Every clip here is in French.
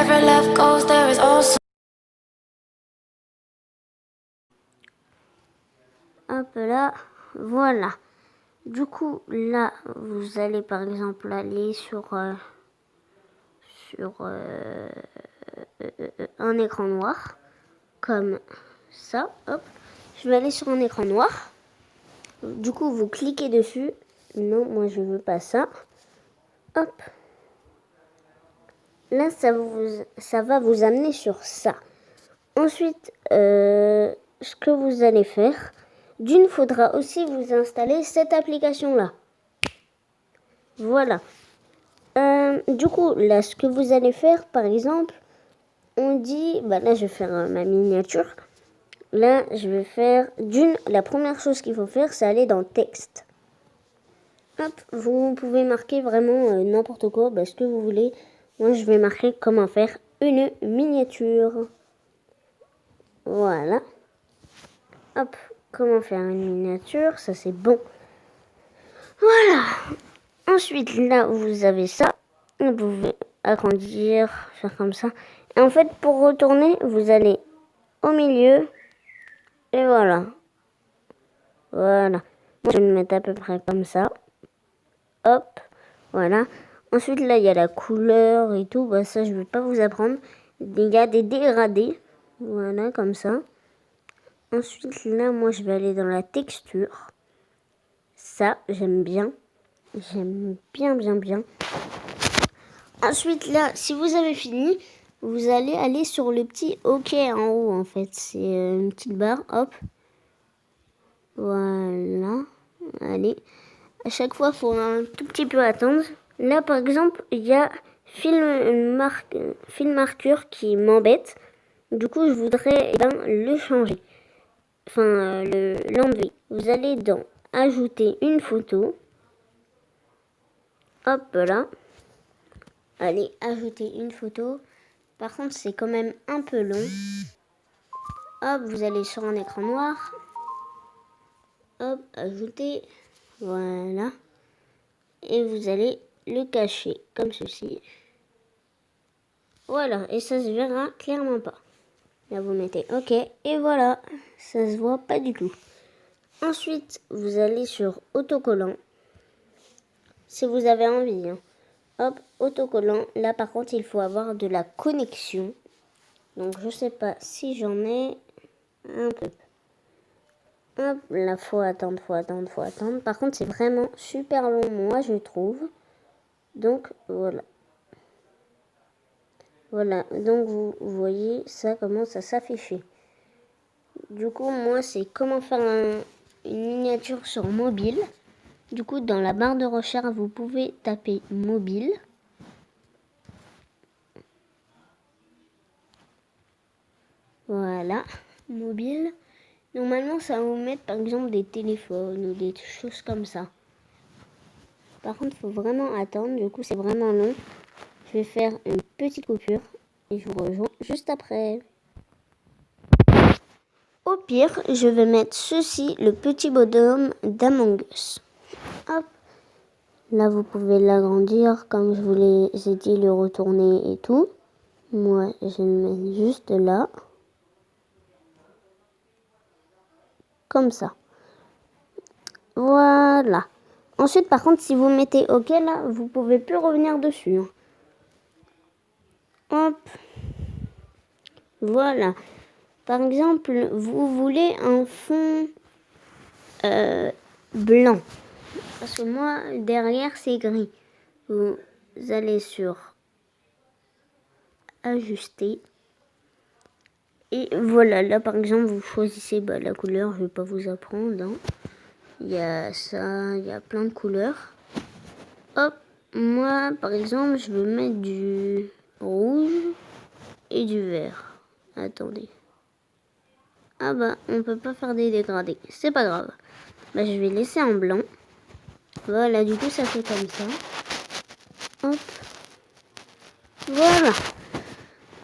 Wherever love goes, there is also. Hop là, voilà. Du coup, là, vous allez par exemple aller sur un écran noir, comme ça. Hop, je vais aller sur un écran noir. Du coup, vous cliquez dessus. Non, moi je veux pas ça. Hop. Là, ça va vous amener sur ça. Ensuite, ce que vous allez faire, faudra aussi vous installer cette application-là. Voilà. Du coup, là, ce que vous allez faire, par exemple, on dit, bah là, je vais faire ma miniature. Là, je vais faire la première chose qu'il faut faire, c'est aller dans texte. Hop, vous pouvez marquer vraiment n'importe quoi, ce que vous voulez. Moi, je vais marquer comment faire une miniature. Voilà. Hop, comment faire une miniature, ça c'est bon. Voilà. Ensuite, là, vous avez ça. Vous pouvez agrandir, faire comme ça. Et en fait, pour retourner, vous allez au milieu. Et voilà. Voilà. Je vais le mettre à peu près comme ça. Hop. Voilà. Ensuite, là, il y a la couleur et tout. Ça, je ne vais pas vous apprendre. Il y a des dégradés. Voilà, comme ça. Ensuite, là, moi, je vais aller dans la texture. Ça, j'aime bien. J'aime bien, bien, bien. Ensuite, là, si vous avez fini, vous allez aller sur le petit OK en haut, en fait. C'est une petite barre, hop. Voilà. Allez. À chaque fois, il faut un tout petit peu attendre. Là, par exemple, il y a Film Marqueur qui m'embête. Du coup, je voudrais le changer. Enfin, l'enlever. Vous allez dans Ajouter une photo. Hop là. Allez, ajouter une photo. Par contre, c'est quand même un peu long. Hop, vous allez sur un écran noir. Hop, ajouter. Voilà. Et vous allez le cacher comme ceci. Voilà, et ça se verra clairement pas. Là, vous mettez OK. Et voilà, ça se voit pas du tout. Ensuite, vous allez sur autocollant. Si vous avez envie. Hop, autocollant. Là, par contre, il faut avoir de la connexion. Donc, je sais pas si j'en ai un peu. Hop, là, faut attendre. Par contre, c'est vraiment super long, moi, je trouve. Donc, voilà. Voilà, donc vous voyez, ça commence à s'afficher. Du coup, moi, c'est comment faire une miniature sur mobile. Du coup, dans la barre de recherche, vous pouvez taper mobile. Voilà, mobile. Normalement, ça va vous mettre, par exemple, des téléphones ou des choses comme ça. Par contre, il faut vraiment attendre. Du coup, c'est vraiment long. Je vais faire une petite coupure et je vous rejoins juste après. Au pire, je vais mettre ceci, le petit bonhomme d'Among Us. Hop. Là, vous pouvez l'agrandir, comme je vous l'ai dit, le retourner et tout. Moi, je le mets juste là. Comme ça. Voilà. Ensuite, par contre, si vous mettez OK, là, vous pouvez plus revenir dessus. Hop. Voilà. Par exemple, vous voulez un fond blanc. Parce que moi, derrière, c'est gris. Vous allez sur Ajuster. Et voilà, là, par exemple, vous choisissez la couleur. Je ne vais pas vous apprendre. Il y a ça, il y a plein de couleurs. Hop, moi, par exemple, je veux mettre du rouge et du vert. Attendez. Ah on peut pas faire des dégradés. C'est pas grave. Je vais laisser en blanc. Voilà, du coup, ça fait comme ça. Hop. Voilà.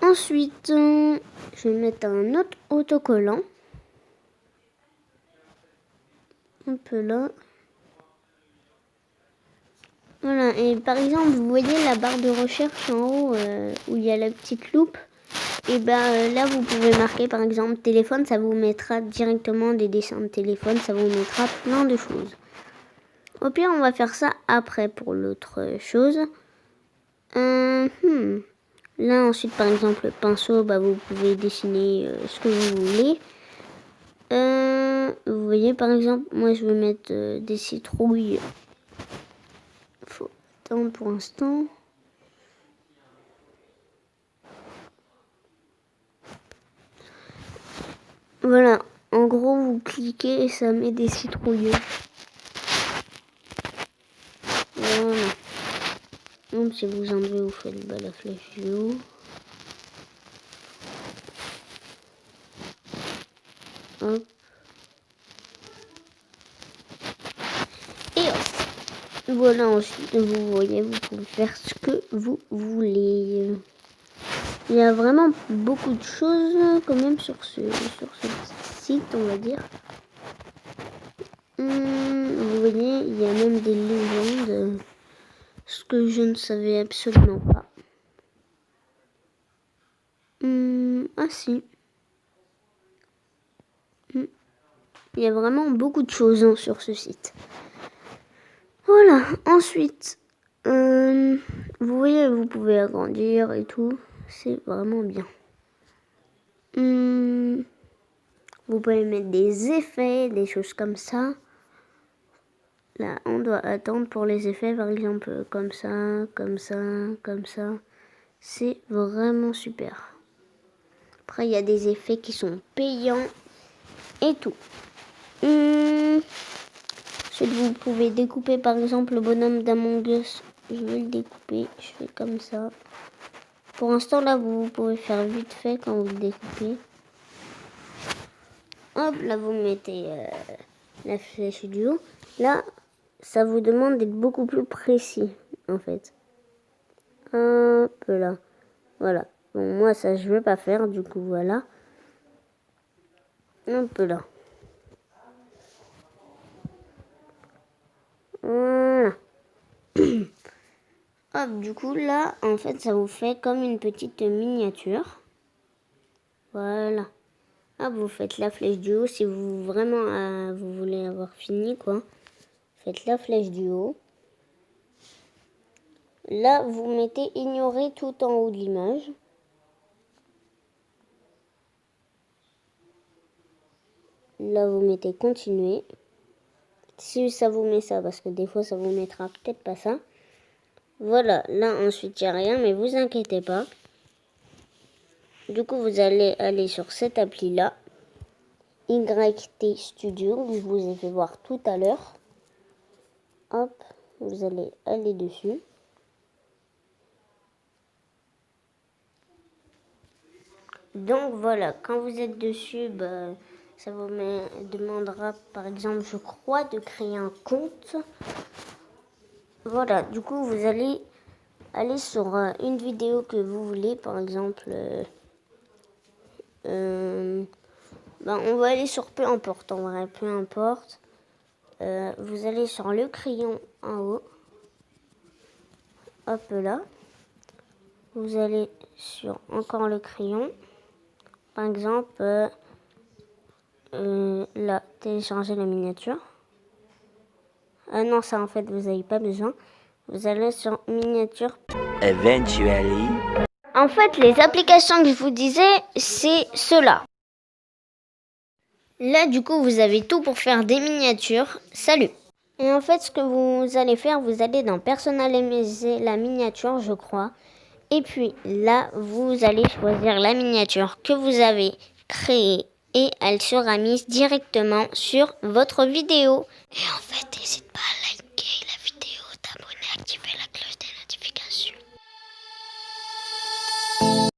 Ensuite, je vais mettre un autre autocollant. Un peu là. Voilà, et par exemple, vous voyez la barre de recherche en haut où il y a la petite loupe. Et ben là, vous pouvez marquer par exemple téléphone, ça vous mettra directement des dessins de téléphone, ça vous mettra plein de choses. Au pire, on va faire ça après pour l'autre chose. Là, ensuite, par exemple, le pinceau, bah, vous pouvez dessiner ce que vous voulez. Vous voyez, par exemple, moi, je vais mettre des citrouilles. Faut attendre pour l'instant. Voilà, en gros, vous cliquez et ça met des citrouilles. Voilà. Donc, si vous enlevez, vous faites la flèche du haut. Hop. Et hop. Voilà, ensuite, vous voyez, vous pouvez faire ce que vous voulez. Il y a vraiment beaucoup de choses quand même sur ce site, on va dire. Vous voyez, il y a même des légendes, ce que je ne savais absolument pas. Ah si. Il y a vraiment beaucoup de choses sur ce site. Voilà, ensuite, vous voyez, vous pouvez agrandir et tout. C'est vraiment bien. Vous pouvez mettre des effets, des choses comme ça. Là, on doit attendre pour les effets, par exemple, comme ça, comme ça, comme ça. C'est vraiment super. Après, il y a des effets qui sont payants et tout. Ensuite, vous pouvez découper, par exemple, le bonhomme d'Among Us. Je vais le découper. Je fais comme ça. Pour l'instant, là, vous pouvez faire vite fait quand vous le découpez. Hop, là, vous mettez la flèche du haut. Là, ça vous demande d'être beaucoup plus précis, en fait. Hop là. Voilà. Bon, moi, ça, je vais pas faire, du coup, voilà. Hop là. Voilà. Hop, du coup, là, en fait, ça vous fait comme une petite miniature. Voilà. Hop, vous faites la flèche du haut si vous vraiment vous voulez avoir fini, quoi. Faites la flèche du haut. Là, vous mettez ignorer tout en haut de l'image. Là, vous mettez continuer. Si ça vous met ça, parce que des fois, ça vous mettra peut-être pas ça. Voilà, là, ensuite, il n'y a rien, mais vous inquiétez pas. Du coup, vous allez aller sur cette appli-là. YT Studio, que je vous ai fait voir tout à l'heure. Hop, vous allez aller dessus. Donc voilà, quand vous êtes dessus, bah, ça vous demandera par exemple, je crois, de créer un compte. Voilà, du coup vous allez aller sur une vidéo que vous voulez, par exemple, on va aller sur peu importe, en vrai, peu importe. Vous allez sur le crayon en haut. Hop là. Vous allez sur encore le crayon. Par exemple, là, télécharger la miniature. Non, ça en fait, vous n'avez pas besoin. Vous allez sur miniature. Eventually. En fait, les applications que je vous disais, c'est cela. Là, du coup, vous avez tout pour faire des miniatures. Salut! Et en fait, ce que vous allez faire, vous allez dans personnaliser la miniature, je crois. Et puis là, vous allez choisir la miniature que vous avez créée et elle sera mise directement sur votre vidéo. Et en fait, n'hésitez